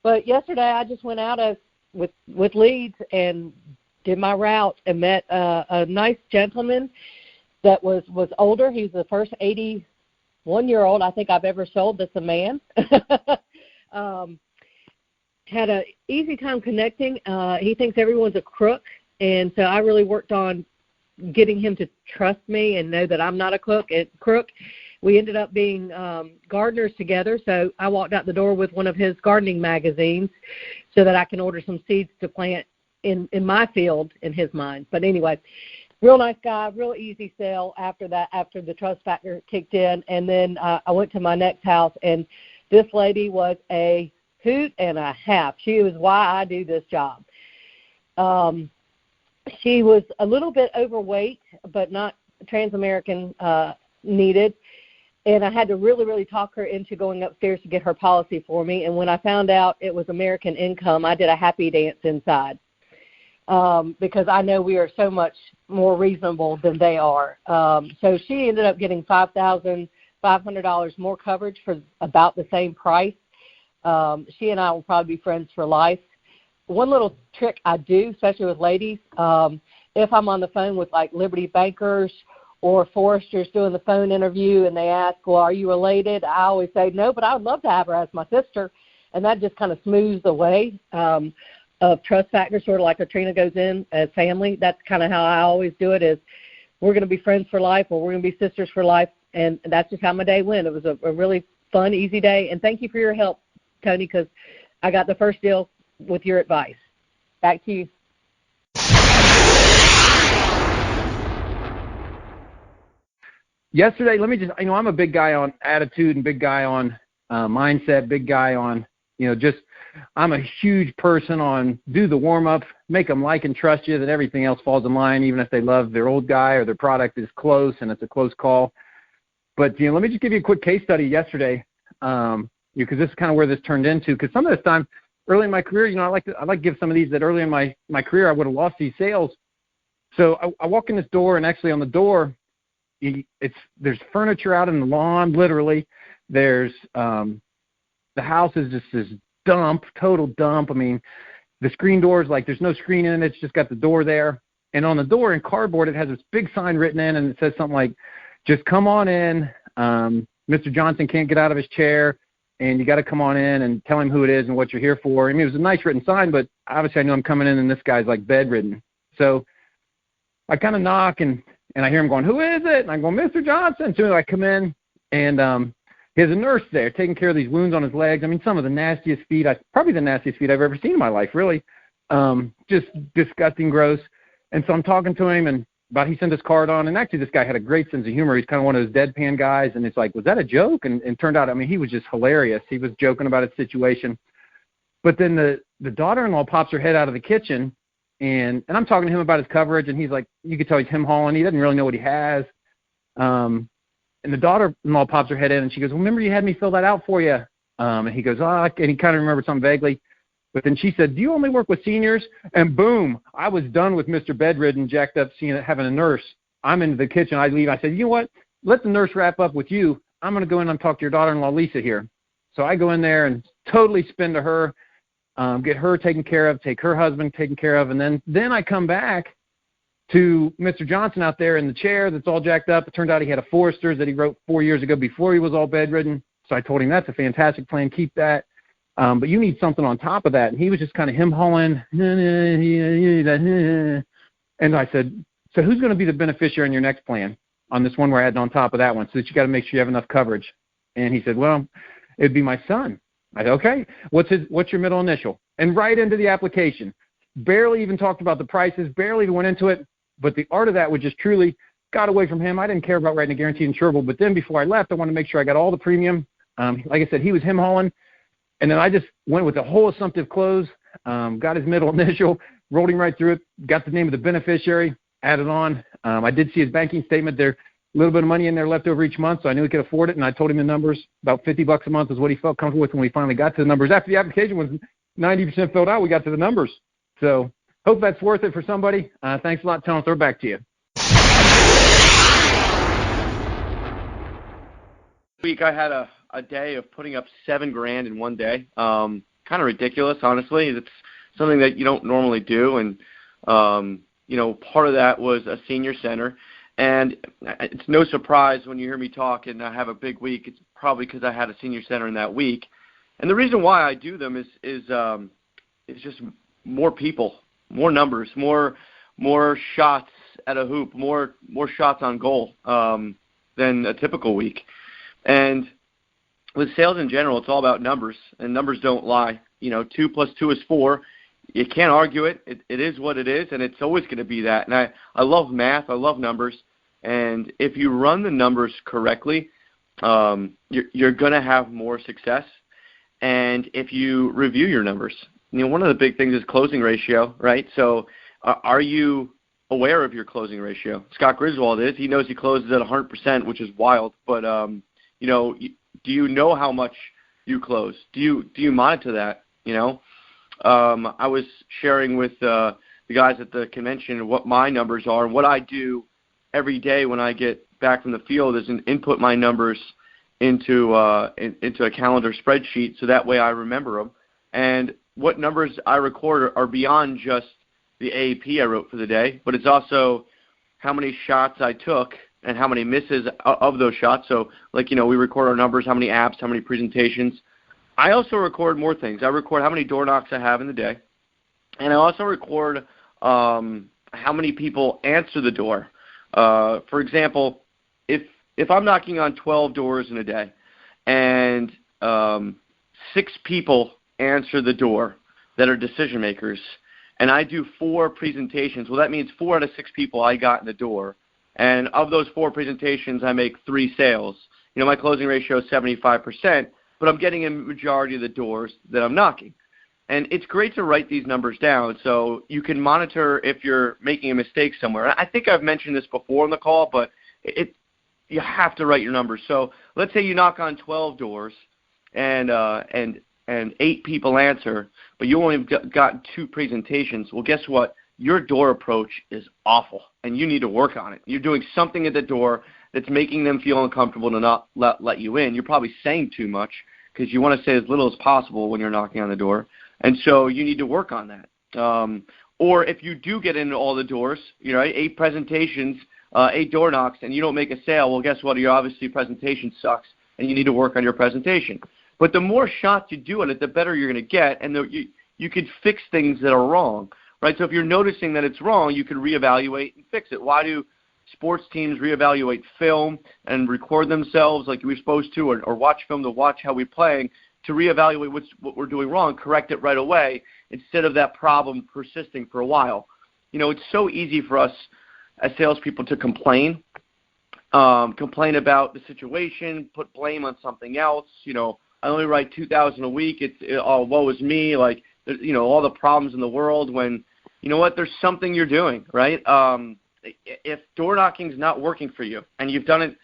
But yesterday I just went out with leads and did my route and met a nice gentleman that was older. He's the first 81-year-old I think I've ever sold that's a man. Had an easy time connecting. He thinks everyone's a crook, and so I really worked on getting him to trust me and know that I'm not a crook. We ended up being gardeners together, so I walked out the door with one of his gardening magazines so that I can order some seeds to plant in my field in his mind. But anyway, real nice guy, real easy sale after that, after the trust factor kicked in. And then I went to my next house, and this lady was a hoot and a half. She was why I do this job. She was a little bit overweight, but not trans-American needed. And I had to really, really talk her into going upstairs to get her policy for me. And when I found out it was American Income, I did a happy dance inside because I know we are so much more reasonable than they are. So she ended up getting $5,500 more coverage for about the same price. She and I will probably be friends for life. One little trick I do, especially with ladies, if I'm on the phone with like Liberty Bankers or Foresters doing the phone interview and they ask, well, are you related? I always say no, but I would love to have her as my sister. And that just kind of smooths the way of trust factor, sort of like Katrina goes in as family. That's kind of how I always do it is we're going to be friends for life or we're going to be sisters for life. And that's just how my day went. It was a really fun, easy day. And thank you for your help, Tony, because I got the first deal with your advice. Back to you. Yesterday, let me just, I'm a big guy on attitude and big guy on mindset, big guy on, I'm a huge person on do the warm-up, make them like and trust you, that everything else falls in line, even if they love their old guy or their product is close and it's a close call. But, let me just give you a quick case study yesterday, because this is kind of where this turned into, because some of this time, early in my career, I like to give some of these that early in my career I would have lost these sales. So I walk in this door, and actually on the door, there's furniture out in the lawn, literally. There's the house is just this dump, total dump. I mean, the screen door is like there's no screen in it. It's just got the door there. And on the door in cardboard, it has this big sign written in, and it says something like, just come on in. Mr. Johnson can't get out of his chair, and you got to come on in and tell him who it is and what you're here for. I mean, it was a nice written sign, but obviously I know I'm coming in, and this guy's like bedridden. So I kind of knock, and I hear him going, who is it? And I go, Mr. Johnson. So I come in, and he has a nurse there taking care of these wounds on his legs. I mean, some of the nastiest feet, probably the nastiest feet I've ever seen in my life, really. Just disgusting, gross. And so I'm talking to him, and he sent his card on. And actually, this guy had a great sense of humor. He's kind of one of those deadpan guys. And it's like, was that a joke? And it turned out, he was just hilarious. He was joking about his situation. But then the daughter-in-law pops her head out of the kitchen, and I'm talking to him about his coverage, and he's like, you could tell he's him-hauling. He doesn't really know what he has. And the daughter-in-law pops her head in, and she goes, well, remember you had me fill that out for you? And he goes, and he kind of remembered something vaguely. But then she said, do you only work with seniors? And boom, I was done with Mr. Bedridden, jacked up, having a nurse. I'm into the kitchen. I leave. I said, you know what? Let the nurse wrap up with you. I'm going to go in and talk to your daughter-in-law, Lisa, here. So I go in there and totally spin to her, get her taken care of, take her husband taken care of, and then I come back to Mr. Johnson out there in the chair that's all jacked up. It turned out he had a Foresters that he wrote 4 years ago before he was all bedridden. So I told him that's a fantastic plan. Keep that. But you need something on top of that. And he was just kind of him-hauling. And I said, so who's going to be the beneficiary in your next plan on this one we're adding on top of that one so that you got to make sure you have enough coverage? And he said, well, it'd be my son. I said, okay, what's your middle initial? And right into the application. Barely even talked about the prices, barely even went into it. But the art of that was just truly got away from him. I didn't care about writing a guaranteed insurable. But then before I left, I wanted to make sure I got all the premium. Like I said, he was him-hauling. And then I just went with the whole assumptive close, got his middle initial, rolled him right through it, got the name of the beneficiary, added on. I did see his banking statement. There a little bit of money in there left over each month, so I knew he could afford it, and I told him the numbers. About $50 a month is what he felt comfortable with when we finally got to the numbers. After the application was 90% filled out, we got to the numbers. So hope that's worth it for somebody. Thanks a lot, Tony. I'll throw it back to you. Week I had a day of putting up $7,000 in one day. kind of ridiculous, honestly. It's something that you don't normally do. And, part of that was a senior center. And it's no surprise when you hear me talk and I have a big week, it's probably because I had a senior center in that week. And the reason why I do them is just more people, more numbers, more shots at a hoop, more shots on goal than a typical week. And with sales in general, it's all about numbers, and numbers don't lie. 2 plus 2 is 4. You can't argue it. It is what it is, and it's always going to be that. And I love math. I love numbers. And if you run the numbers correctly, you're going to have more success. And if you review your numbers, one of the big things is closing ratio, right? So are you aware of your closing ratio? Scott Griswold is. He knows he closes at 100%, which is wild. But, do you know how much you close? Do you monitor that, I was sharing with the guys at the convention what my numbers are, and what I do every day when I get back from the field is input my numbers into a calendar spreadsheet, so that way I remember them. And what numbers I record are beyond just the AAP I wrote for the day, but it's also how many shots I took and how many misses of those shots. So, we record our numbers, how many apps, how many presentations. I also record more things. I record how many door knocks I have in the day, and I also record how many people answer the door. For example, if I'm knocking on 12 doors in a day and 6 people answer the door that are decision makers, and I do 4 presentations, well, that means 4 out of 6 people I got in the door. And of those 4 presentations, I make 3 sales. My closing ratio is 75%, but I'm getting in the majority of the doors that I'm knocking. And it's great to write these numbers down so you can monitor if you're making a mistake somewhere. I think I've mentioned this before on the call, but you have to write your numbers. So let's say you knock on 12 doors and 8 people answer, but you only got 2 presentations. Well, guess what? Your door approach is awful, and you need to work on it. You're doing something at the door that's making them feel uncomfortable to not let you in. You're probably saying too much because you want to say as little as possible when you're knocking on the door, and so you need to work on that. Or if you do get into all the doors, 8 presentations, 8 door knocks, and you don't make a sale, well, guess what? Your obviously presentation sucks, and you need to work on your presentation. But the more shots you do at it, the better you're going to get, and you could fix things that are wrong. Right, so if you're noticing that it's wrong, you can reevaluate and fix it. Why do sports teams reevaluate film and record themselves like we're supposed to, or watch film to watch how we're playing, to reevaluate what we're doing wrong, correct it right away, instead of that problem persisting for a while? It's so easy for us as salespeople to complain about the situation, put blame on something else. I only write 2,000 a week. Oh, woe is me. All the problems in the world, when there's something you're doing, right? If door knocking is not working for you and you've done it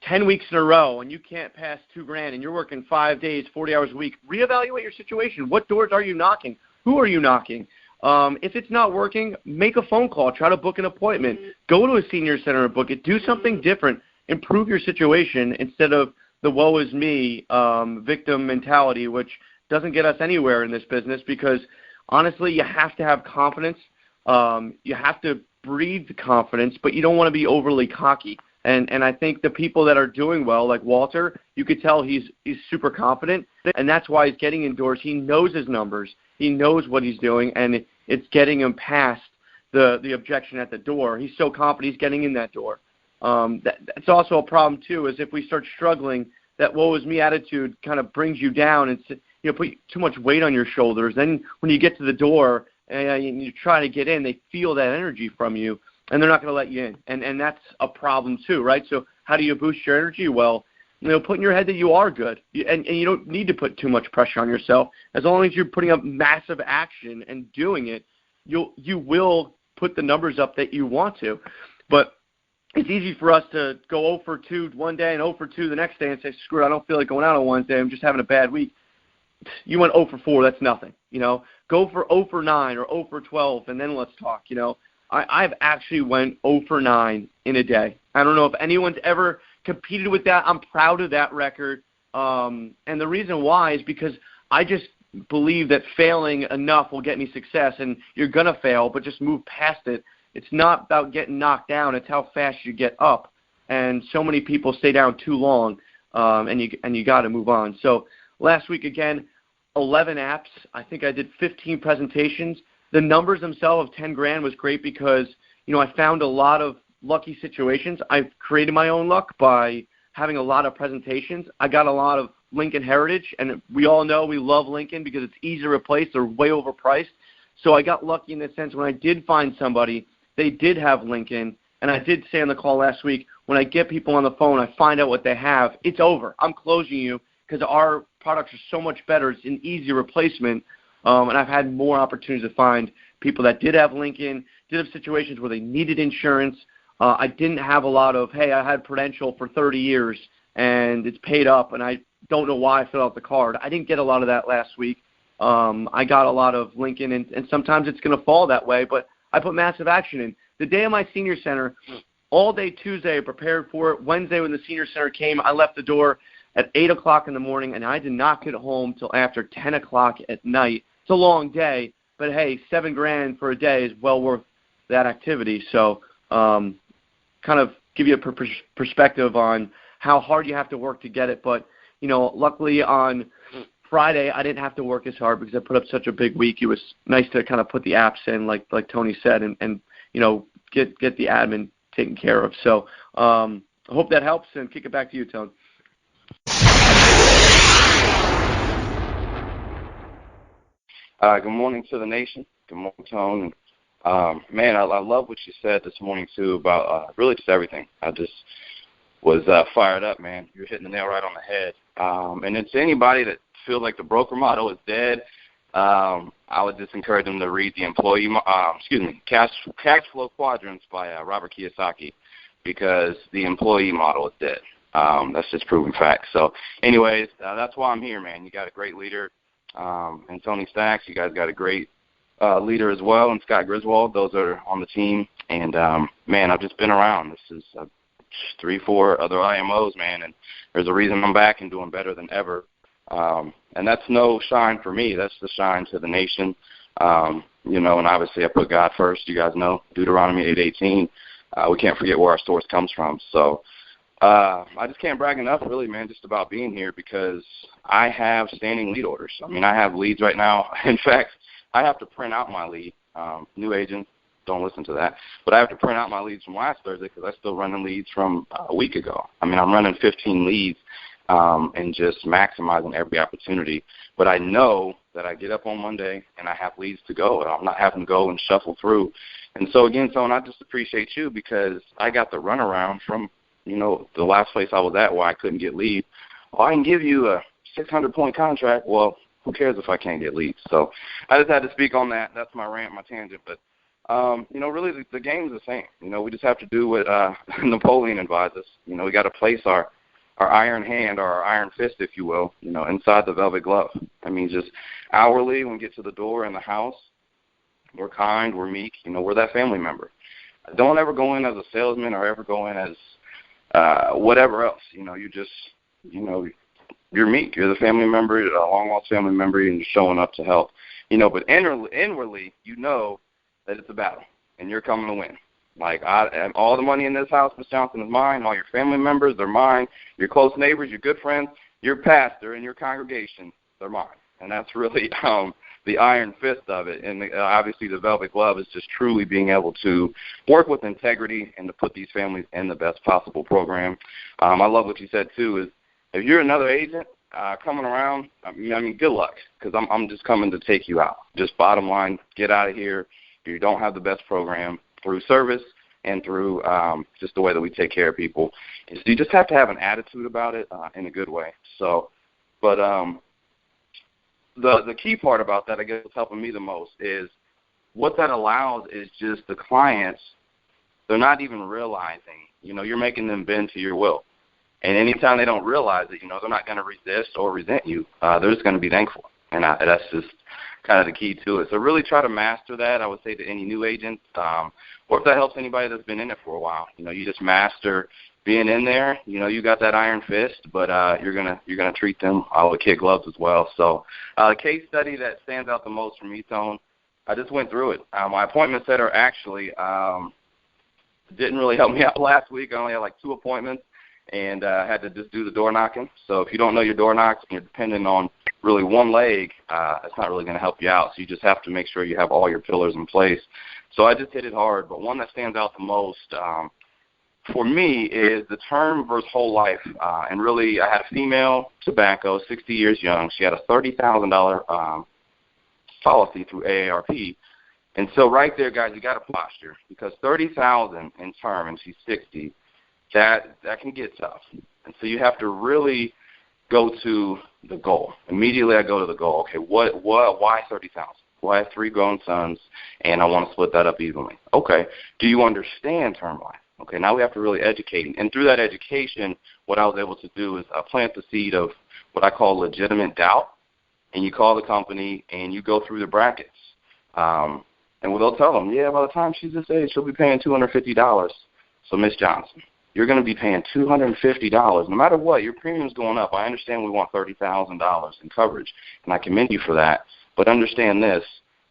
10 weeks in a row and you can't pass $2,000 and you're working 5 days, 40 hours a week, reevaluate your situation. What doors are you knocking? Who are you knocking? If it's not working, make a phone call. Try to book an appointment. Go to a senior center and book it. Do something different. Improve your situation instead of the woe is me victim mentality, which doesn't get us anywhere in this business, because honestly, you have to have confidence. You have to breathe confidence, but you don't want to be overly cocky. And I think the people that are doing well, like Walter, you could tell he's super confident, and that's why he's getting indoors. He knows his numbers. He knows what he's doing, and it's getting him past the objection at the door. He's so confident he's getting in that door. That's also a problem, too, is if we start struggling, that woe is me attitude kind of brings you down and put too much weight on your shoulders. Then when you get to the door and you try to get in, they feel that energy from you, and they're not going to let you in. And that's a problem too, right? So how do you boost your energy? Well, put in your head that you are good, and you don't need to put too much pressure on yourself. As long as you're putting up massive action and doing it, you will put the numbers up that you want to. But it's easy for us to go 0 for 2 one day and 0 for 2 the next day and say, screw it, I don't feel like going out on Wednesday. I'm just having a bad week. You went 0 for 4, that's nothing. Go for 0 for 9 or 0 for 12, and then let's talk. I've actually went 0 for 9 in a day. I don't know if anyone's ever competed with that. I'm proud of that record. And the reason why is because I just believe that failing enough will get me success, and you're going to fail, but just move past it. It's not about getting knocked down. It's how fast you get up. And so many people stay down too long, and you got to move on. So last week, again, 11 apps. I think I did 15 presentations. The numbers themselves of 10 grand was great because, I found a lot of lucky situations. I've created my own luck by having a lot of presentations. I got a lot of Lincoln heritage, and we all know we love Lincoln because it's easy to replace. They're way overpriced. So I got lucky in the sense when I did find somebody, they did have Lincoln, and I did say on the call last week, when I get people on the phone, I find out what they have, it's over. I'm closing you because our products are so much better. It's an easy replacement, and I've had more opportunities to find people that did have Lincoln, did have situations where they needed insurance. I didn't have a lot of, hey, I had Prudential for 30 years, and it's paid up, and I don't know why I filled out the card. I didn't get a lot of that last week. I got a lot of Lincoln, and sometimes it's going to fall that way, but I put massive action in. The day of my senior center, all day Tuesday I prepared for it. Wednesday when the senior center came, I left the door at 8 o'clock in the morning, and I did not get home till after 10 o'clock at night. It's a long day, but, hey, $7 grand for a day is well worth that activity. So kind of give you a perspective on how hard you have to work to get it. But, luckily on Friday I didn't have to work as hard because I put up such a big week. It was nice to kind of put the apps in, like Tony said, and get the admin taken care of. So I hope that helps, and kick it back to you, Tony. Good morning to the nation. Good morning, Tone. Man, I love what you said this morning, too, about really just everything. I just was fired up, man. You're hitting the nail right on the head. And it's anybody that feels like the broker model is dead, I would just encourage them to read the Cash Flow Quadrants by Robert Kiyosaki, because the employee model is dead. That's just proven fact. So anyways, that's why I'm here, man. You got a great leader. And Tony Stacks, you guys got a great leader as well, and Scott Griswold. Those are on the team. And, man, I've just been around. This is 3-4 other IMOs, man, and there's a reason I'm back and doing better than ever. And that's no shine for me. That's the shine to the nation. And obviously I put God first. You guys know Deuteronomy 8:18. We can't forget where our source comes from. So I just can't brag enough, really, man, just about being here, because I have standing lead orders. I mean, I have leads right now. In fact, I have to print out my lead. New agents, don't listen to that. But I have to print out my leads from last Thursday because I'm still running leads from a week ago. I mean, I'm running 15 leads and just maximizing every opportunity. But I know that I get up on Monday and I have leads to go, and I'm not having to go and shuffle through. And so, again, Tone, I just appreciate you, because I got the runaround from, the last place I was at where I couldn't get leads. Well, I can give you a 600-point contract. Well, who cares if I can't get leads? So I just had to speak on that. That's my rant, my tangent. But, really the game's the same. We just have to do what Napoleon advised us. We got to place our iron hand, or our iron fist, if you will, inside the velvet glove. I mean, just hourly when we get to the door in the house, we're kind, we're meek, we're that family member. Don't ever go in as a salesman or ever go in as whatever else. You just, you're meek. You're the family member, a long-lost family member, and you're showing up to help. But inwardly, that it's a battle, and you're coming to win. Like, all the money in this house, Ms. Johnson, is mine. All your family members, they're mine. Your close neighbors, your good friends, your pastor and your congregation, they're mine. And that's really the iron fist of it. And obviously the velvet glove is just truly being able to work with integrity and to put these families in the best possible program. I love what you said, too, is if you're another agent coming around, I mean, good luck, because I'm just coming to take you out. Just bottom line, get out of here. If you don't have the best program, through service and through just the way that we take care of people. So you just have to have an attitude about it in a good way. So, but the key part about that, I guess, what's helping me the most is what that allows is just the clients, they're not even realizing, you're making them bend to your will. And anytime they don't realize it, they're not going to resist or resent you. They're just going to be thankful. And that's just kind of the key to it. So really try to master that, I would say, to any new agent, or if that helps anybody that's been in it for a while. You just master being in there, you got that iron fist, but you're gonna treat them with kid gloves as well. So the case study that stands out the most for me, Tone, I just went through it. My appointment setter actually didn't really help me out last week. I only had like 2 appointments, and I had to just do the door knocking. So if you don't know your door knocks and you're dependent on really one leg, it's not really going to help you out. So you just have to make sure you have all your pillars in place. So I just hit it hard. But one that stands out the most for me is the term versus whole life. And really, I had a female tobacco, 60 years young. She had a $30,000 policy through AARP. And so right there, guys, you got to posture, because $30,000 in term, and she's 60, that can get tough. And so you have to really go to the goal. Immediately I go to the goal. Okay, why 30,000? Well, I have 3 grown sons, and I want to split that up evenly. Okay, do you understand term life? Okay, now we have to really educate. And through that education, what I was able to do is plant the seed of what I call legitimate doubt. And you call the company, and you go through the brackets. And they'll tell them, yeah, by the time she's this age, she'll be paying $250. So, Miss Johnson, you're going to be paying $250. No matter what, your premium's going up. I understand we want $30,000 in coverage, and I commend you for that. But understand this,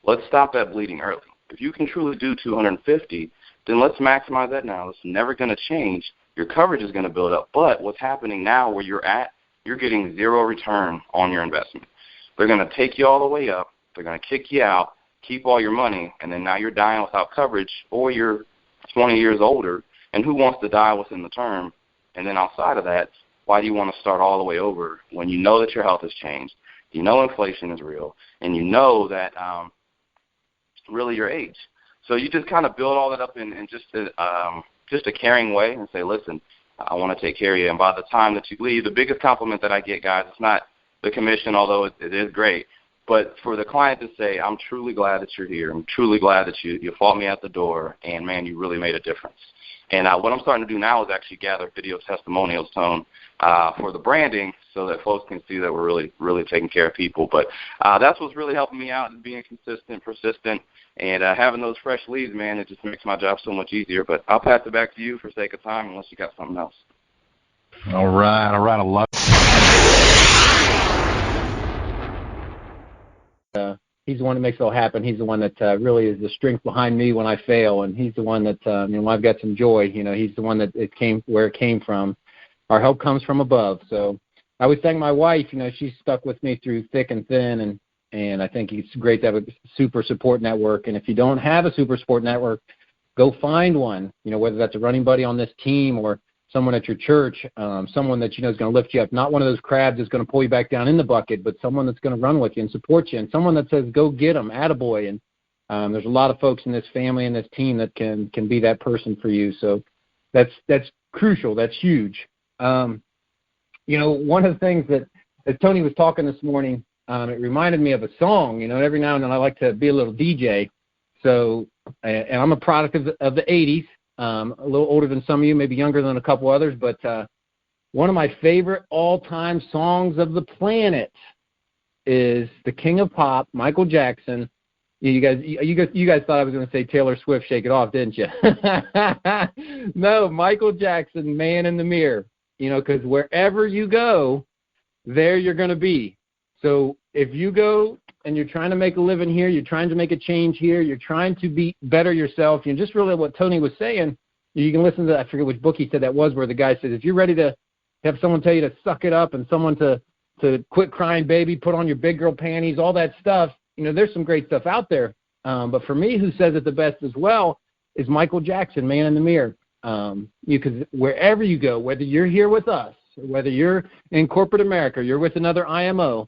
let's stop that bleeding early. If you can truly do $250, then let's maximize that now. It's never going to change. Your coverage is going to build up. But what's happening now where you're at, you're getting 0 return on your investment. They're going to take you all the way up. They're going to kick you out, keep all your money, and then now you're dying without coverage, or you're 20 years older, and who wants to die within the term? And then outside of that, why do you want to start all the way over when you know that your health has changed, you know inflation is real, and you know that really your age? So you just kind of build all that up in just a caring way and say, listen, I want to take care of you. And by the time that you leave, the biggest compliment that I get, guys, it's not the commission, although it is great, but for the client to say, I'm truly glad that you're here. I'm truly glad that you fought me at the door, and, man, you really made a difference. And what I'm starting to do now is actually gather video testimonials, Tone, for the branding, so that folks can see that we're really, really taking care of people. But that's what's really helping me out, is being consistent, persistent, and having those fresh leads, man. It just makes my job so much easier. But I'll pass it back to you for sake of time, unless you got something else. All right. I love it. He's the one that makes it all happen. He's the one that really is the strength behind me when I fail, and he's the one that when I've got some joy, he's the one that it came from. Our help comes from above. So I would thank my wife. She's stuck with me through thick and thin, and I think it's great to have a super support network. And if you don't have a super support network, go find one. Whether that's a running buddy on this team or someone at your church, someone that is going to lift you up, not one of those crabs that's going to pull you back down in the bucket, but someone that's going to run with you and support you, and someone that says, go get them, attaboy. And there's a lot of folks in this family and this team that can be that person for you. So that's crucial. That's huge. One of the things that as Tony was talking this morning, it reminded me of a song. Every now and then I like to be a little DJ. So, and I'm a product of the 80s. A little older than some of you, maybe younger than a couple others, but one of my favorite all-time songs of the planet is the King of Pop, Michael Jackson. You guys thought I was going to say Taylor Swift, Shake It Off, didn't you? No, Michael Jackson, Man in the Mirror. Because wherever you go, there you're going to be. So if you go and you're trying to make a living here, you're trying to make a change here, you're trying to better yourself, just really what Tony was saying, you can listen to, I forget which book he said that was, where the guy said, if you're ready to have someone tell you to suck it up and someone to quit crying, baby, put on your big girl panties, all that stuff, there's some great stuff out there. But for me, who says it the best as well is Michael Jackson, Man in the Mirror. Because wherever you go, whether you're here with us, or whether you're in corporate America, or you're with another IMO,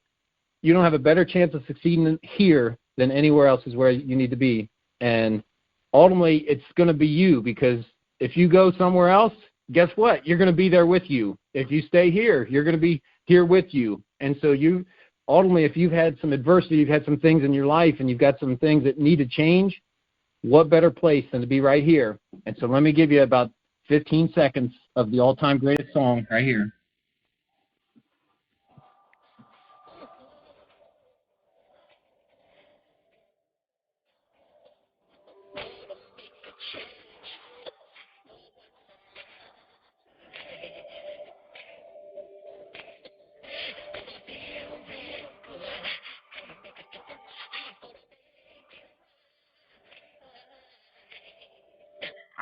you don't have a better chance of succeeding here than anywhere else is where you need to be. And ultimately, it's going to be you, because if you go somewhere else, guess what? You're going to be there with you. If you stay here, you're going to be here with you. And so you ultimately, if you've had some adversity, you've had some things in your life, and you've got some things that need to change, what better place than to be right here? And so let me give you about 15 seconds of the all-time greatest song right here.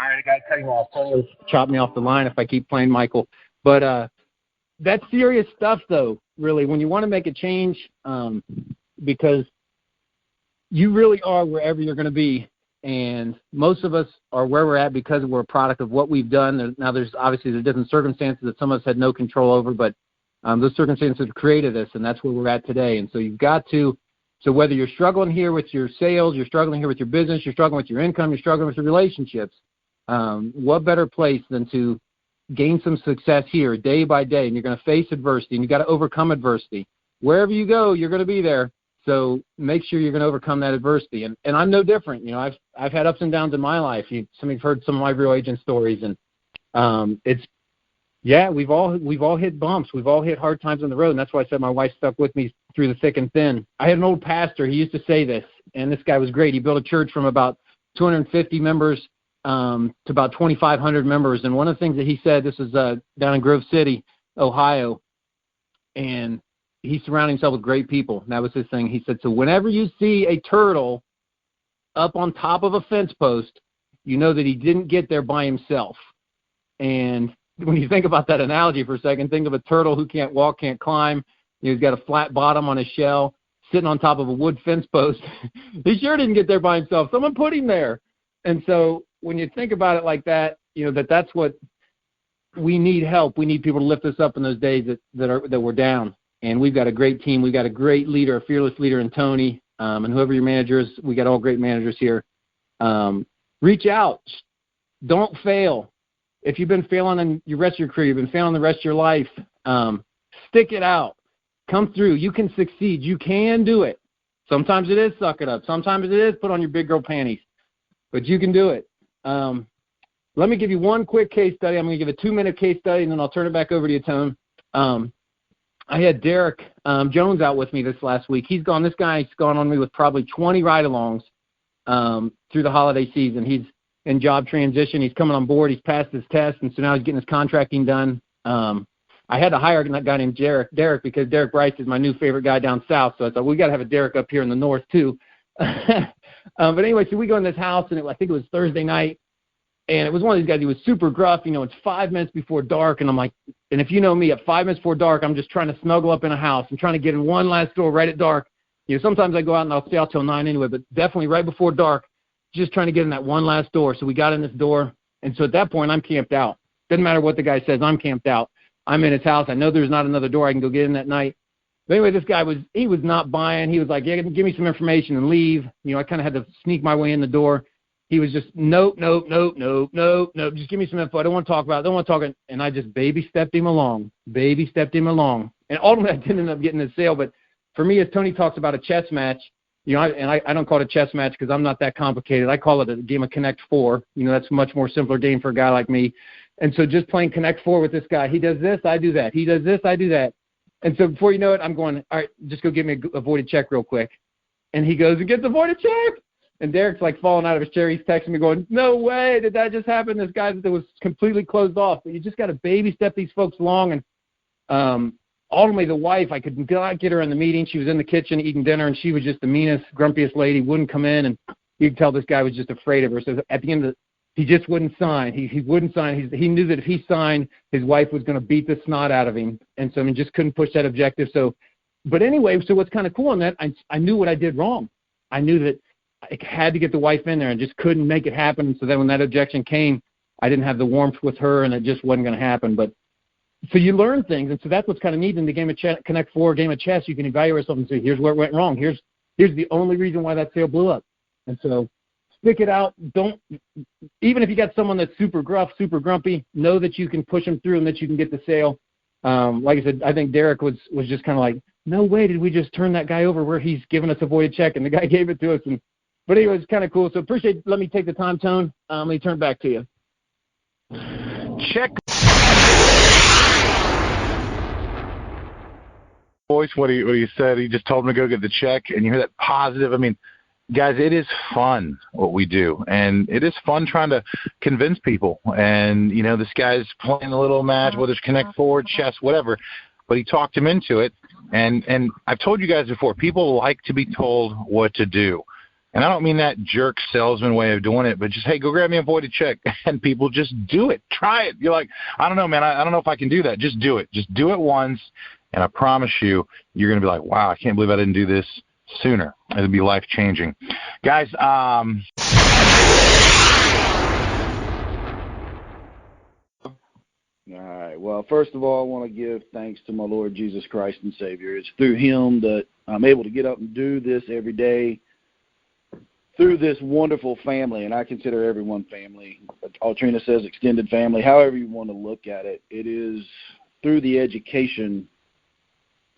right, I got to cut him off. Tony will chop me off the line if I keep playing Michael. But that's serious stuff, though, really, when you want to make a change, because you really are wherever you're going to be. And most of us are where we're at because we're a product of what we've done. Now, there's obviously the different circumstances that some of us had no control over, but those circumstances have created us, and that's where we're at today. And so you've got to, so whether you're struggling here with your sales, you're struggling here with your business, you're struggling with your income, you're struggling with your relationships, what better place than to gain some success here day by day? And you're going to face adversity, and you've got to overcome adversity. Wherever you go, you're going to be there. So make sure you're going to overcome that adversity. And I'm no different. You know, I've had ups and downs in my life. Some of you've heard some of my real agent stories, and we've all hit bumps. We've all hit hard times on the road, and that's why I said my wife stuck with me through the thick and thin. I had an old pastor. He used to say this, and this guy was great. He built a church from about 250 members to about 2,500 members. And one of the things that he said, this is down in Grove City, Ohio, and he surrounded himself with great people. That was his thing. He said, so whenever you see a turtle up on top of a fence post, you know that he didn't get there by himself. And when you think about that analogy for a second, think of a turtle who can't walk, can't climb. He's got a flat bottom on his shell, sitting on top of a wood fence post. He sure didn't get there by himself. Someone put him there. And so when you think about it like that, you know, that's what we need help. We need people to lift us up in those days that we're down. And we've got a great team. We've got a great leader, a fearless leader in Tony, and whoever your manager is. We got all great managers here. Reach out. Don't fail. If you've been failing in the rest of your career, you've been failing the rest of your life, stick it out. Come through. You can succeed. You can do it. Sometimes it is suck it up. Sometimes it is put on your big girl panties. But you can do it. Let me give you one quick case study. I'm going to give a 2-minute case study, and then I'll turn it back over to you, Tone. I had Derek Jones out with me this last week. This guy's gone on me with probably 20 ride-alongs through the holiday season. He's in job transition. He's coming on board. He's passed his test, and so now he's getting his contracting done. I had to hire a guy named Derek because Derek Bryce is my new favorite guy down south. So I thought, we got to have a Derek up here in the north too. But anyway, so we go in this house, and I think it was Thursday night. And it was one of these guys, he was super gruff. You know, it's 5 minutes before dark. And I'm like, and if you know me, at 5 minutes before dark, I'm just trying to snuggle up in a house. I'm trying to get in one last door right at dark. You know, sometimes I go out and I'll stay out till 9 anyway, but definitely right before dark, just trying to get in that one last door. So we got in this door. And so at that point, I'm camped out. Doesn't matter what the guy says, I'm camped out. I'm in his house. I know there's not another door I can go get in that night. But anyway, this guy was not buying. He was like, yeah, give me some information and leave. You know, I kind of had to sneak my way in the door. He was just, nope. Just give me some info. I don't want to talk about it. And I just baby stepped him along. And ultimately, I didn't end up getting the sale. But for me, as Tony talks about a chess match, you know, I don't call it a chess match because I'm not that complicated. I call it a game of Connect Four. You know, that's a much more simpler game for a guy like me. And so just playing Connect Four with this guy, he does this, I do that. He does this, I do that. And so before you know it, I'm going, all right, just go get me a voided check real quick. And he goes and gets a voided check. And Derek's like falling out of his chair. He's texting me going, no way, did that just happen? This guy that was completely closed off. But you just got to baby step these folks along. And ultimately the wife, I could not get her in the meeting. She was in the kitchen eating dinner, and she was just the meanest, grumpiest lady, wouldn't come in. And you could tell this guy was just afraid of her. So at the end of he just wouldn't sign. He wouldn't sign. He knew that if he signed, his wife was going to beat the snot out of him. And so, I mean, just couldn't push that objective. So, but anyway, so what's kind of cool on that, I knew what I did wrong. I knew that I had to get the wife in there and just couldn't make it happen. So then when that objection came, I didn't have the warmth with her, and it just wasn't going to happen. But so you learn things, and so that's what's kind of neat in the game of Connect Four, game of chess. You can evaluate yourself and say, here's where it went wrong. Here's the only reason why that sale blew up. And so stick it out. Don't, even if you got someone that's super gruff, super grumpy, know that you can push them through and that you can get the sale. Like I said, I think Derek was just kind of like, no way did we just turn that guy over where he's giving us a voided check, and the guy gave it to us. But anyway, it's kind of cool. So appreciate, let me take the time, Tone. Let me turn it back to you. Check. Voice, what he said. He just told him to go get the check, and you hear that positive. I mean, guys, it is fun what we do, and it is fun trying to convince people. And, you know, this guy's playing a little match, whether it's Connect Four, chess, whatever, but he talked him into it. And I've told you guys before, people like to be told what to do. And I don't mean that jerk salesman way of doing it, but just, hey, go grab me a voided check. And people just do it. Try it. You're like, I don't know, man. I don't know if I can do that. Just do it. Just do it once. And I promise you, you're going to be like, wow, I can't believe I didn't do this sooner. It'll be life-changing. Guys, All right. Well, first of all, I want to give thanks to my Lord Jesus Christ and Savior. It's through him that I'm able to get up and do this every day through this wonderful family, and I consider everyone family. Altrina says extended family, however you want to look at it. It is through the education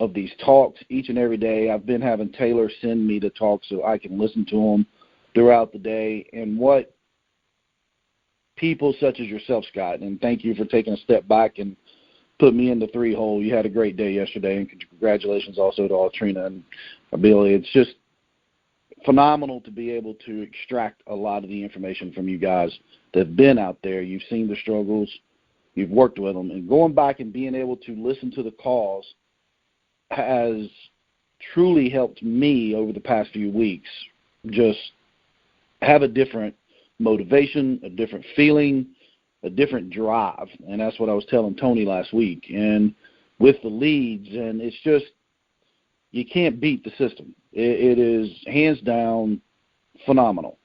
of these talks each and every day. I've been having Taylor send me the talks so I can listen to them throughout the day. And what people such as yourself, Scott, and thank you for taking a step back and put me in the 3-hole. You had a great day yesterday, and congratulations also to Altrina and Billy. It's just phenomenal to be able to extract a lot of the information from you guys that have been out there. You've seen the struggles. You've worked with them. And going back and being able to listen to the calls has truly helped me over the past few weeks just have a different motivation, a different feeling, a different drive. And that's what I was telling Tony last week. And with the leads, and it's just, you can't beat the system. It is hands down phenomenal.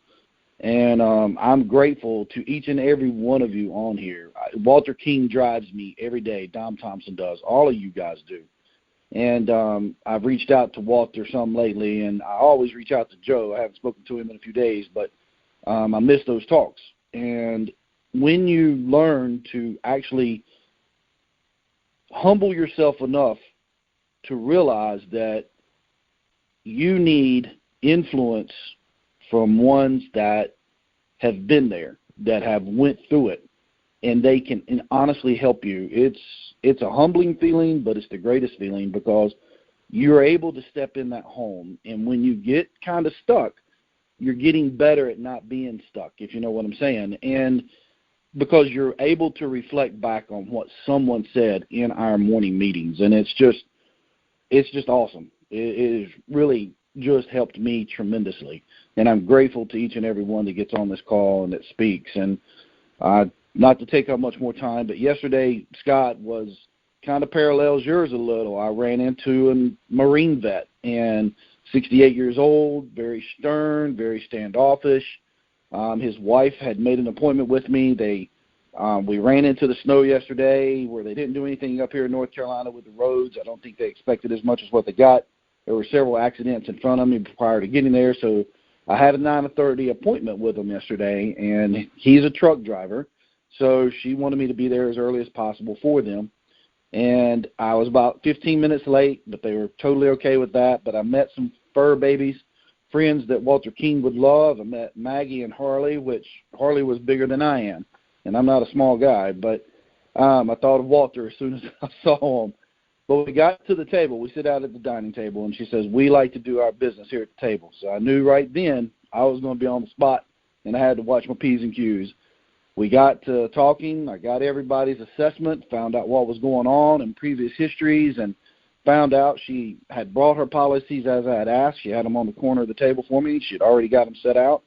And I'm grateful to each and every one of you on here. Walter King drives me every day. Dom Thompson does. All of you guys do. And I've reached out to Walter some lately, and I always reach out to Joe. I haven't spoken to him in a few days, but I miss those talks. And when you learn to actually humble yourself enough to realize that you need influence from ones that have been there, that have went through it, and they can honestly help you. It's a humbling feeling, but it's the greatest feeling because you're able to step in that home. And when you get kind of stuck, you're getting better at not being stuck, if you know what I'm saying. And because you're able to reflect back on what someone said in our morning meetings. And it's just awesome. It has really just helped me tremendously. And I'm grateful to each and every one that gets on this call and that speaks. And not to take up much more time, but yesterday, Scott, was kind of parallels yours a little. I ran into a Marine vet, and 68 years old, very stern, very standoffish. His wife had made an appointment with me. We ran into the snow yesterday where they didn't do anything up here in North Carolina with the roads. I don't think they expected as much as what they got. There were several accidents in front of me prior to getting there, so I had a 9:30 appointment with him yesterday, and he's a truck driver. So she wanted me to be there as early as possible for them. And I was about 15 minutes late, but they were totally okay with that. But I met some fur babies, friends that Walter King would love. I met Maggie and Harley, which Harley was bigger than I am. And I'm not a small guy, but I thought of Walter as soon as I saw him. But we got to the table. We sit out at the dining table, and she says, we like to do our business here at the table. So I knew right then I was going to be on the spot, and I had to watch my P's and Q's. We got to talking. I got everybody's assessment, found out what was going on in previous histories, and found out she had brought her policies as I had asked. She had them on the corner of the table for me. She had already got them set out.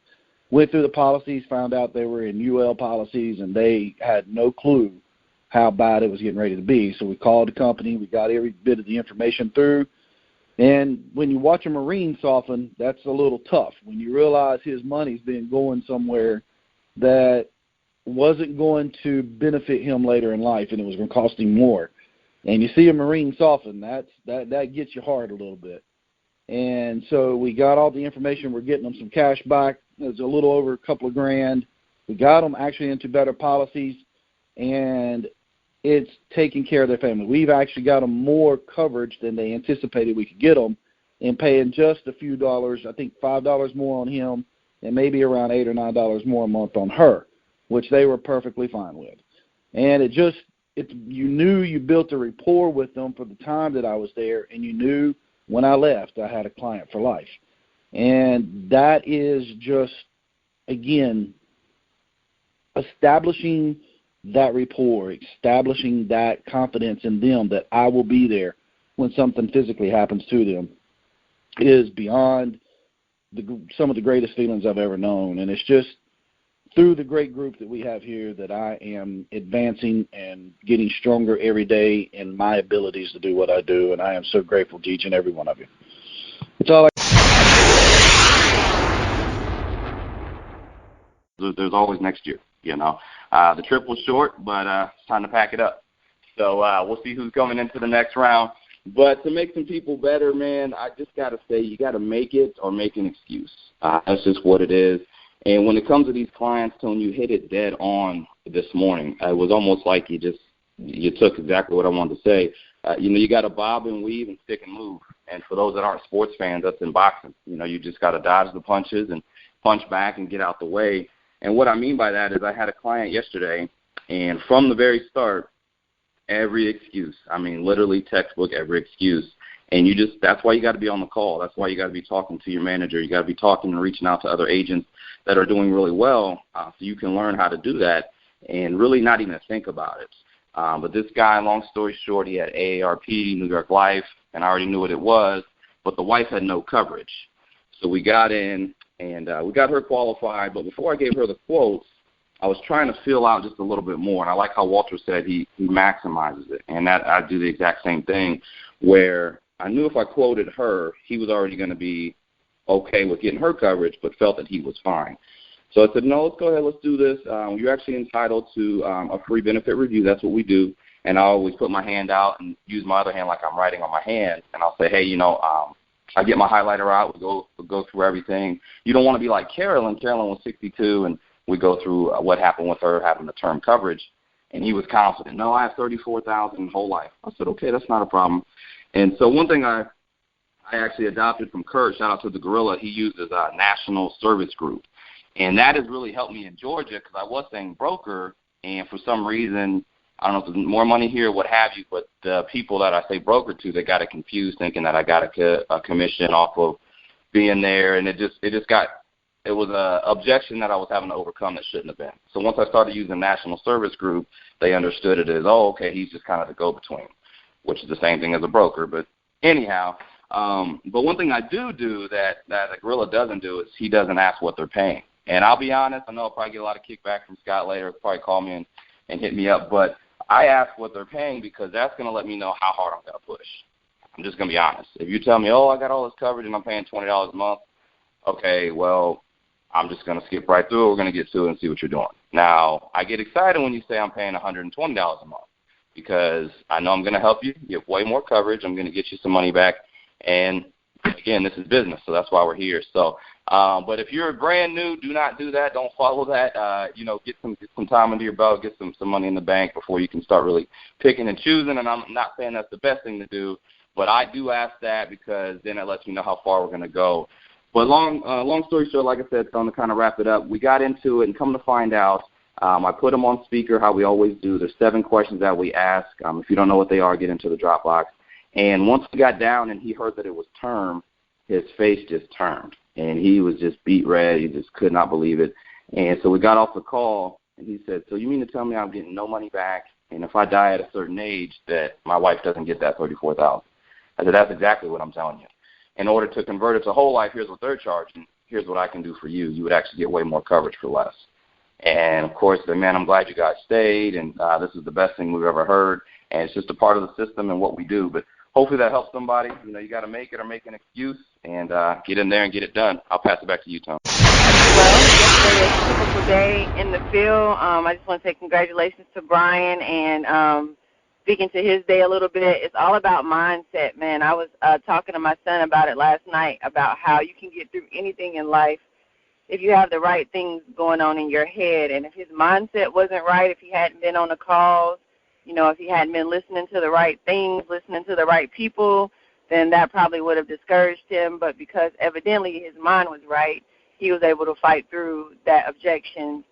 Went through the policies, found out they were in UL policies, and they had no clue how bad it was getting ready to be. So we called the company. We got every bit of the information through. And when you watch a Marine soften, that's a little tough. When you realize his money's been going somewhere that wasn't going to benefit him later in life, and it was going to cost him more. And you see a Marine soften, that gets you hard a little bit. And so we got all the information. We're getting them some cash back. It was a little over a couple of grand. We got them actually into better policies, and it's taking care of their family. We've actually got them more coverage than they anticipated we could get them, and paying just a few dollars, I think $5 more on him, and maybe around $8 or $9 more a month on her, which they were perfectly fine with. And you knew you built a rapport with them for the time that I was there, and you knew when I left I had a client for life. And that is just, again, establishing that rapport, establishing that confidence in them that I will be there when something physically happens to them is beyond some of the greatest feelings I've ever known. And it's just through the great group that we have here that I am advancing and getting stronger every day in my abilities to do what I do. And I am so grateful to each and every one of you. It's all There's always next year, The trip was short, but it's time to pack it up. So we'll see who's coming into the next round. But to make some people better, man, I just got to say you got to make it or make an excuse. That's just what it is. And when it comes to these clients, Tony, you hit it dead on this morning. It was almost like you took exactly what I wanted to say. You got to bob and weave and stick and move. And for those that aren't sports fans, that's in boxing. You just got to dodge the punches and punch back and get out the way. And what I mean by that is I had a client yesterday, and from the very start, every excuse. I mean, literally textbook every excuse. And that's why you got to be on the call. That's why you got to be talking to your manager. You got to be talking and reaching out to other agents that are doing really well so you can learn how to do that and really not even think about it. But this guy, long story short, he had AARP, New York Life, and I already knew what it was, but the wife had no coverage. So we got in, and we got her qualified. But before I gave her the quotes, I was trying to fill out just a little bit more, and I like how Walter said he maximizes it, and that I do the exact same thing, where I knew if I quoted her, he was already going to be okay with getting her coverage, but felt that he was fine. So I said, no, let's go ahead, let's do this. You're actually entitled to a free benefit review. That's what we do, and I always put my hand out and use my other hand like I'm writing on my hand, and I'll say, hey, I get my highlighter out, we'll go through everything. You don't want to be like Carolyn. Carolyn was 62, and we go through what happened with her having the term coverage, and he was confident. No, I have $34,000 whole life. I said, okay, that's not a problem. And so one thing I actually adopted from Kurt, shout out to the Gorilla, he uses a National Service Group, and that has really helped me in Georgia because I was saying broker, and for some reason, I don't know if there's more money here, what have you, but the people that I say broker to, they got it confused thinking that I got a commission off of being there, and it was an objection that I was having to overcome that shouldn't have been. So once I started using National Service Group, they understood it as, okay, he's just kind of the go-between, which is the same thing as a broker. But anyhow, but one thing I do that the Gorilla doesn't do is he doesn't ask what they're paying. And I'll be honest, I know I'll probably get a lot of kickback from Scott later. He'll probably call me and hit me up. But I ask what they're paying because that's going to let me know how hard I'm going to push. I'm just going to be honest. If you tell me, I got all this coverage and I'm paying $20 a month, okay, well, I'm just going to skip right through it. We're going to get to it and see what you're doing. Now, I get excited when you say I'm paying $120 a month because I know I'm going to help you. You have way more coverage. I'm going to get you some money back. And, again, this is business, so that's why we're here. So, but if you're brand new, do not do that. Don't follow that. Get some time under your belt, get some money in the bank before you can start really picking and choosing. And I'm not saying that's the best thing to do, but I do ask that because then it lets me know how far we're going to go. But long story short, like I said, to kind of wrap it up, we got into it, and come to find out, I put them on speaker, how we always do. There's 7 questions that we ask. If you don't know what they are, get into the Dropbox. And once we got down and he heard that it was term, his face just turned, and he was just beat red. He just could not believe it. And so we got off the call, and he said, so you mean to tell me I'm getting no money back, and if I die at a certain age that my wife doesn't get that $34,000? I said, that's exactly what I'm telling you. In order to convert it to whole life, here's what they're charging. Here's what I can do for you. You would actually get way more coverage for less. And, of course, man, I'm glad you guys stayed, and this is the best thing we've ever heard. And it's just a part of the system and what we do. But hopefully that helps somebody. You got to make it or make an excuse and get in there and get it done. I'll pass it back to you, Tom. Well, yesterday was a typical day in the field. I just want to say congratulations to Brian and speaking to his day a little bit. It's all about mindset, man. I was talking to my son about it last night, about how you can get through anything in life if you have the right things going on in your head. And if his mindset wasn't right, if he hadn't been on the calls, if he hadn't been listening to the right things, listening to the right people, then that probably would have discouraged him. But because evidently his mind was right, he was able to fight through that objection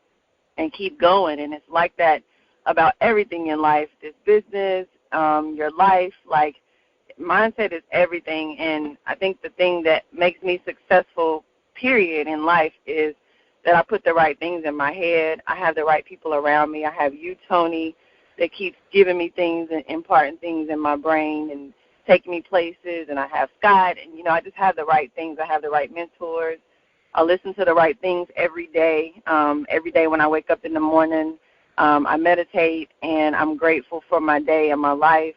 and keep going. And it's like that about everything in life, this business, your life. Like, mindset is everything. And I think the thing that makes me successful, period, in life is that I put the right things in my head. I have the right people around me. I have you, Tony, that keeps giving me things and imparting things in my brain and taking me places, and I have Scott, and, you know, I just have the right things. I have the right mentors. I listen to the right things every day. Every day when I wake up in the morning, I meditate, and I'm grateful for my day and my life.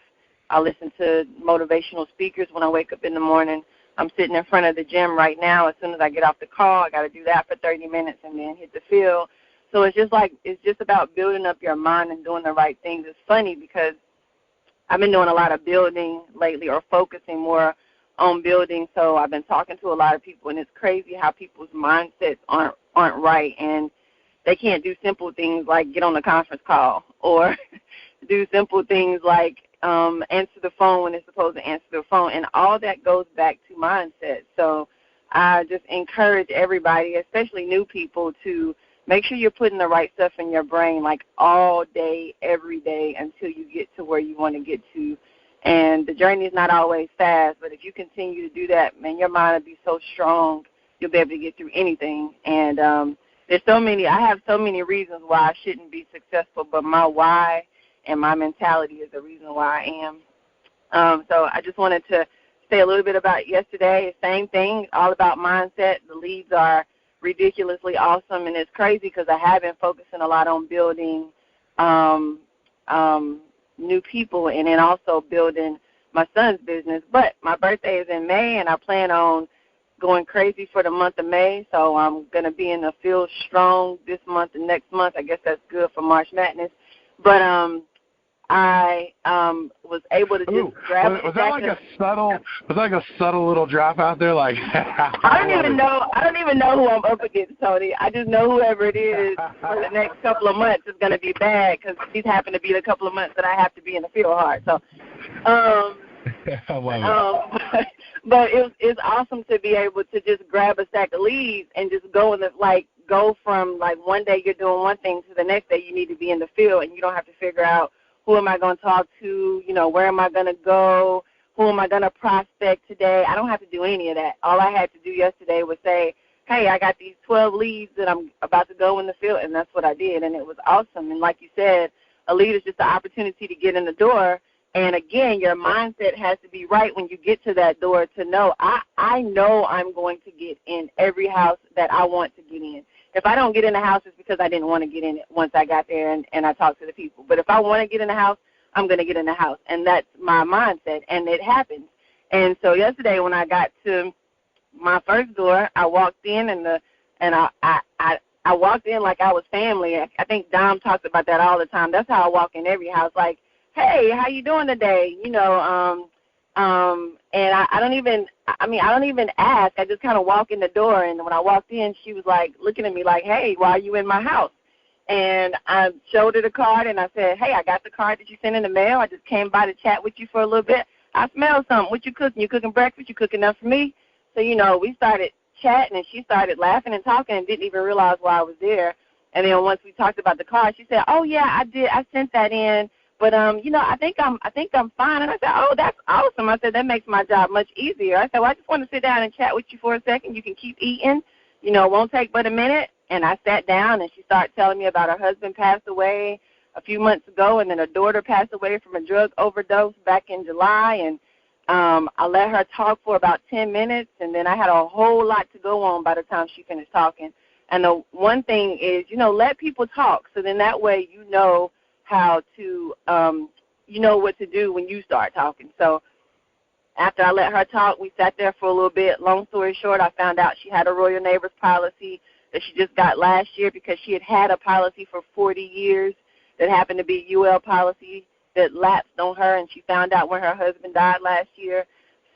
I listen to motivational speakers when I wake up in the morning. I'm sitting in front of the gym right now. As soon as I get off the call, I got to do that for 30 minutes and then hit the field. So it's just about building up your mind and doing the right things. It's funny because I've been doing a lot of building lately, or focusing more on building. So I've been talking to a lot of people, and it's crazy how people's mindsets aren't right, and they can't do simple things like get on a conference call or do simple things like answer the phone when they're supposed to answer the phone, and all that goes back to mindset. So I just encourage everybody, especially new people, to make sure you're putting the right stuff in your brain like all day, every day, until you get to where you want to get to. And the journey is not always fast, but if you continue to do that, man, your mind will be so strong, you'll be able to get through anything. And I have so many reasons why I shouldn't be successful, but my why and my mentality is the reason why I am. So I just wanted to say a little bit about yesterday. Same thing, all about mindset. The leads are ridiculously awesome, and it's crazy because I have been focusing a lot on building new people and then also building my son's business. But my birthday is in May, and I plan on going crazy for the month of May, so I'm going to be in the field strong this month and next month. I guess that's good for March Madness. But I was able to just grab it. Was that like a subtle little drop out there? Like I don't even know who I'm up against, Tony. I just know whoever it is for the next couple of months is going to be bad because these happen to be the couple of months that I have to be in the field hard. So, I love it. But it's awesome to be able to just grab a stack of leads and just go from one day you're doing one thing to the next day you need to be in the field, and you don't have to figure out who am I going to talk to, where am I going to go, who am I going to prospect today. I don't have to do any of that. All I had to do yesterday was say, hey, I got these 12 leads that I'm about to go in the field, and that's what I did, and it was awesome. And like you said, a lead is just an opportunity to get in the door. And, again, your mindset has to be right when you get to that door to know, I know I'm going to get in every house that I want to get in. If I don't get in the house, it's because I didn't want to get in it once I got there and I talked to the people. But if I want to get in the house, I'm going to get in the house. And that's my mindset, and it happens. And so yesterday when I got to my first door, I walked in, and I walked in like I was family. I think Dom talks about that all the time. That's how I walk in every house, like, hey, how you doing today? And I don't even ask. I just kind of walk in the door, and when I walked in, she was like looking at me like, hey, why are you in my house? And I showed her the card, and I said, hey, I got the card that you sent in the mail. I just came by to chat with you for a little bit. I smelled something. What you cooking? You cooking breakfast? You cooking enough for me? So, we started chatting, and she started laughing and talking and didn't even realize why I was there. And then once we talked about the card, she said, oh, yeah, I did. I sent that in. But I think I'm fine. And I said, oh, that's awesome. I said, that makes my job much easier. I said, well, I just want to sit down and chat with you for a second. You can keep eating. It won't take but a minute. And I sat down, and she started telling me about her husband passed away a few months ago, and then her daughter passed away from a drug overdose back in July. And I let her talk for about 10 minutes, and then I had a whole lot to go on by the time she finished talking. And the one thing is, let people talk, so then that way you know how to, what to do when you start talking. So after I let her talk, we sat there for a little bit. Long story short, I found out she had a Royal Neighbors policy that she just got last year because she had a policy for 40 years that happened to be UL policy that lapsed on her, and she found out when her husband died last year.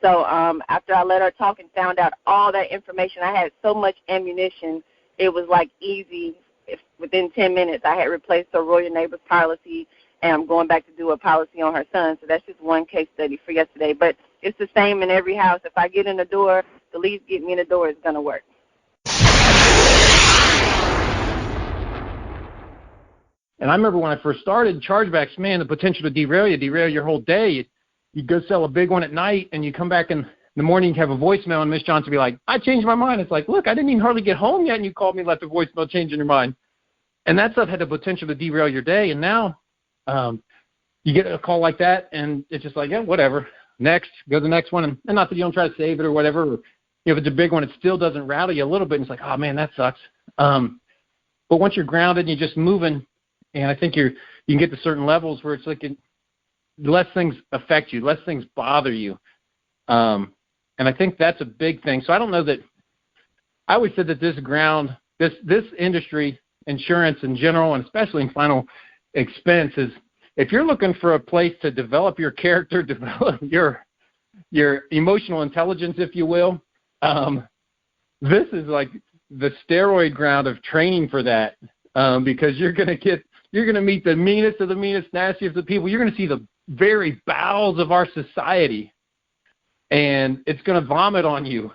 So after I let her talk and found out all that information, I had so much ammunition, it was like easy. Within 10 minutes, I had replaced her Royal Neighbors policy, and I'm going back to do a policy on her son. So that's just one case study for yesterday. But it's the same in every house. If I get in the door, the leads get me in the door, it's going to work. And I remember when I first started, chargebacks, man, the potential to derail your whole day. You go sell a big one at night, and you come back in the morning, you have a voicemail, and Miss Johnson will be like, I changed my mind. It's like, look, I didn't even hardly get home yet, and you called me and left a voicemail changing your mind. And that stuff had the potential to derail your day. And now you get a call like that, and it's just like, yeah, whatever. next, go to the next one. And not that you don't try to save it or whatever. Or, if it's a big one, it still doesn't rattle you a little bit. And it's like, oh, man, that sucks. But once you're grounded and you're just moving, and I think you can get to certain levels where it's like less things affect you, less things bother you. And I think that's a big thing. So I don't know that – I always said that this industry, insurance in general, and especially in final expense, is if you're looking for a place to develop your character, develop your emotional intelligence, if you will, this is like the steroid ground of training for that, because you're going to meet the meanest of the meanest, nastiest of people. You're going to see the very bowels of our society, and it's going to vomit on you.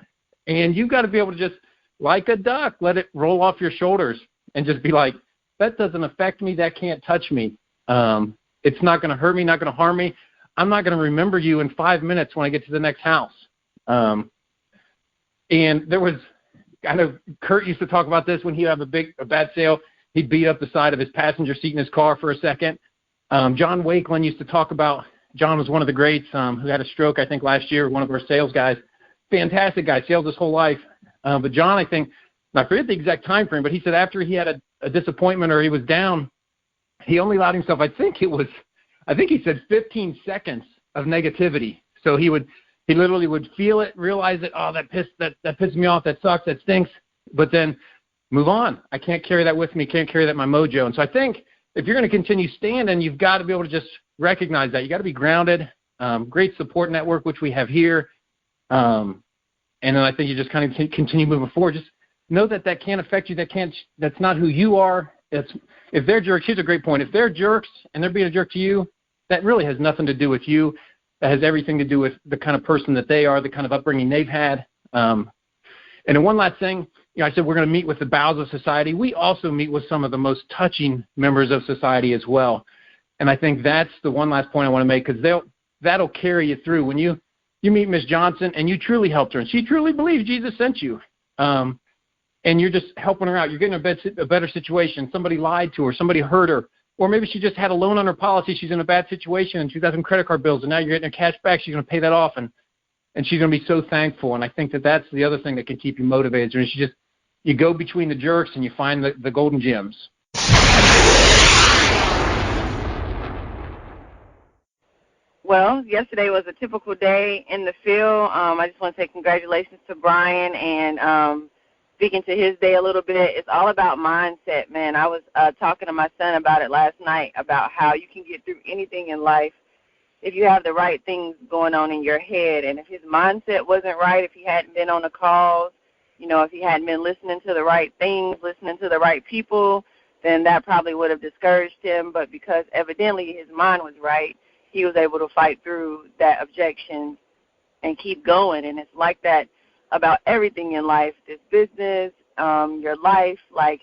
And you've got to be able to just, like a duck, let it roll off your shoulders and just be like, that doesn't affect me. That can't touch me. It's not going to hurt me, not going to harm me. I'm not going to remember you in 5 minutes when I get to the next house. And there was, I know Kurt used to talk about this when he'd have a bad sale. He'd beat up the side of his passenger seat in his car for a second. John Wakeland used to talk about, John was one of the greats who had a stroke, I think, last year, one of our sales guys. Fantastic guy, sales his whole life. But John, I think, and I forget the exact time frame, but he said after he had a disappointment or he was down, he only allowed himself, I think he said 15 seconds of negativity. So he literally would feel it, realize it, oh, that pissed me off, that sucks, that stinks, but then move on. I can't carry that with me, can't carry that in my mojo. And so I think if you're going to continue standing, you've got to be able to just recognize that. You got to be grounded, great support network, which we have here. And then I think you just kind of continue moving forward. Just know that can't affect you. That's not who you are. If they're jerks, here's a great point. If they're jerks and they're being a jerk to you, that really has nothing to do with you. That has everything to do with the kind of person that they are, the kind of upbringing they've had. And then one last thing, I said we're going to meet with the bowels of society. We also meet with some of the most touching members of society as well. And I think that's the one last point I want to make, because that'll carry you through. When you meet Miss Johnson and you truly helped her and she truly believes Jesus sent you, and you're just helping her out, you're getting a better situation. Somebody lied to her, somebody hurt her, or maybe she just had a loan on her policy. She's in a bad situation and she's got some credit card bills, and now you're getting her cash back. She's going to pay that off, and she's going to be so thankful. And I think that's the other thing that can keep you motivated. And you go between the jerks and you find the golden gems. Well, yesterday was a typical day in the field. I just want to say congratulations to Brian and speaking to his day a little bit. It's all about mindset, man. I was talking to my son about it last night, about how you can get through anything in life if you have the right things going on in your head. And if his mindset wasn't right, if he hadn't been on the calls, if he hadn't been listening to the right things, listening to the right people, then that probably would have discouraged him. But because evidently his mind was right, he was able to fight through that objection and keep going. And it's like that about everything in life, this business, your life. Like,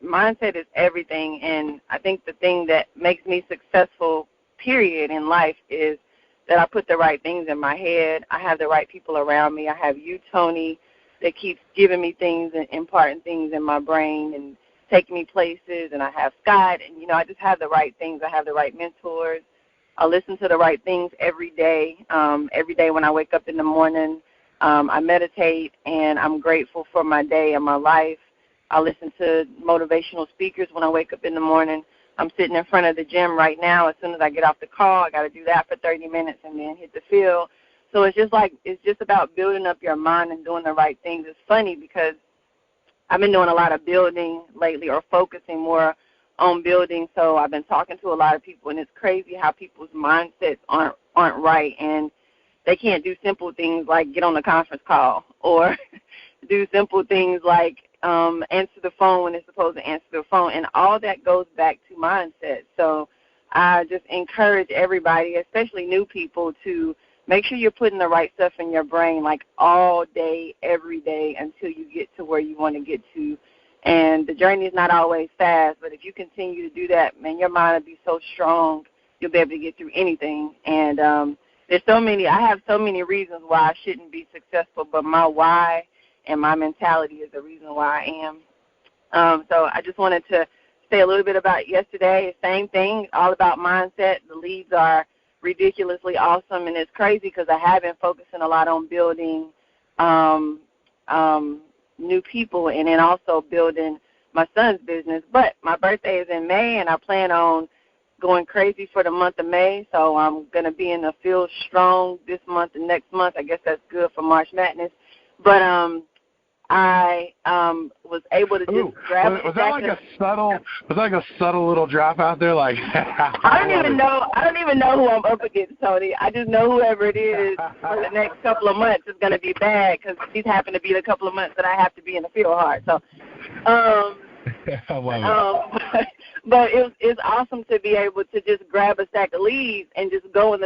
mindset is everything. And I think the thing that makes me successful, period, in life is that I put the right things in my head. I have the right people around me. I have you, Tony, that keeps giving me things and imparting things in my brain and taking me places. And I have Scott, and, I just have the right things. I have the right mentors. I listen to the right things every day. Every day when I wake up in the morning, I meditate, and I'm grateful for my day and my life. I listen to motivational speakers when I wake up in the morning. I'm sitting in front of the gym right now. As soon as I get off the call, I got to do that for 30 minutes and then hit the field. So it's just about building up your mind and doing the right things. It's funny because I've been doing a lot of building lately, or focusing more on building. So I've been talking to a lot of people, and it's crazy how people's mindsets aren't right, and they can't do simple things like get on a conference call or do simple things like answer the phone when they're supposed to answer the phone, and all that goes back to mindset. So I just encourage everybody, especially new people, to make sure you're putting the right stuff in your brain, like all day, every day, until you get to where you want to get to. And the journey is not always fast, but if you continue to do that, man, your mind will be so strong, you'll be able to get through anything. And I have so many reasons why I shouldn't be successful, but my why and my mentality is the reason why I am. So I just wanted to say a little bit about yesterday. Same thing, all about mindset. The leads are ridiculously awesome, and it's crazy because I have been focusing a lot on building new people and then also building my son's business. But my birthday is in May, and I plan on going crazy for the month of May, so I'm going to be in the field strong this month and next month. I guess that's good for March Madness. But I was able to just grab it. Was that like a subtle little drop out there? Like I don't even know who I'm up against, Tony. I just know whoever it is for the next couple of months is going to be bad because these happen to be the couple of months that I have to be in the field hard. So, but it's awesome to be able to just grab a stack of leads and just go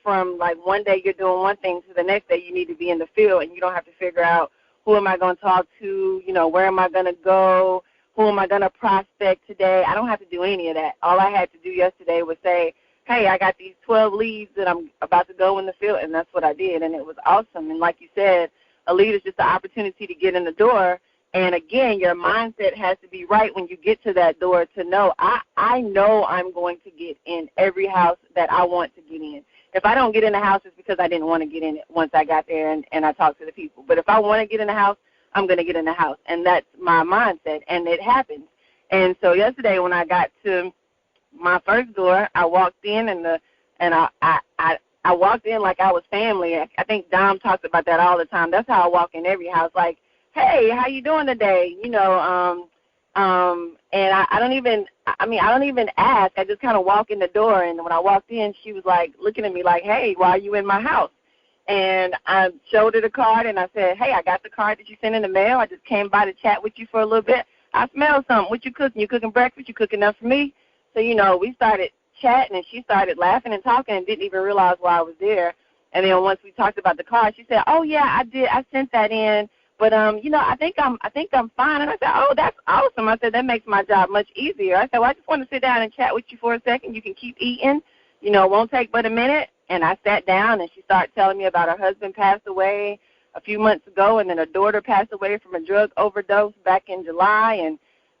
from one day you're doing one thing to the next day you need to be in the field, and you don't have to figure out who am I going to talk to, where am I going to go, who am I going to prospect today. I don't have to do any of that. All I had to do yesterday was say, hey, I got these 12 leads that I'm about to go in the field, and that's what I did, and it was awesome. And like you said, a lead is just an opportunity to get in the door. And, again, your mindset has to be right when you get to that door to know, I know I'm going to get in every house that I want to get in. If I don't get in the house, it's because I didn't want to get in it once I got there and I talked to the people. But if I want to get in the house, I'm going to get in the house. And that's my mindset, and it happens. And so yesterday when I got to my first door, I walked in, and I walked in like I was family. I think Dom talks about that all the time. That's how I walk in every house, like, hey, how you doing today? And I don't even ask. I just kind of walk in the door, and when I walked in, she was like looking at me like, hey, why are you in my house? And I showed her the card, and I said, hey, I got the card that you sent in the mail. I just came by to chat with you for a little bit. I smelled something. What you cooking? You cooking breakfast? You cooking enough for me? So, we started chatting, and she started laughing and talking and didn't even realize why I was there. And then once we talked about the card, she said, oh, yeah, I did. I sent that in. But I think I'm fine. And I said, oh, that's awesome. I said, that makes my job much easier. I said, well, I just want to sit down and chat with you for a second. You can keep eating. It won't take but a minute. And I sat down, and she started telling me about her husband passed away a few months ago, and then her daughter passed away from a drug overdose back in July. And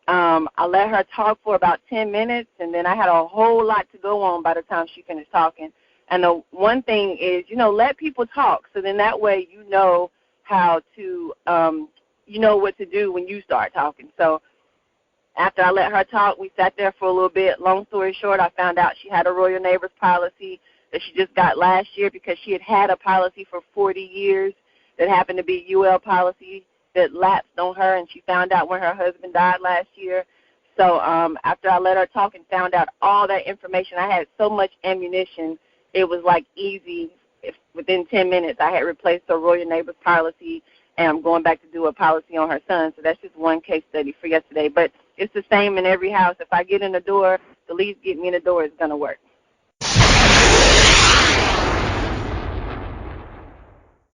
I let her talk for about 10 minutes, and then I had a whole lot to go on by the time she finished talking. And the one thing is, let people talk, so then that way you know how to, what to do when you start talking. So after I let her talk, we sat there for a little bit. Long story short, I found out she had a Royal Neighbors policy that she just got last year because she had a policy for 40 years that happened to be a UL policy that lapsed on her, and she found out when her husband died last year. So after I let her talk and found out all that information, I had so much ammunition, it was like easy. Within 10 minutes, I had replaced her Royal Neighbors policy, and I'm going back to do a policy on her son. So that's just one case study for yesterday. But it's the same in every house. If I get in the door, the leads get me in the door, it's going to work.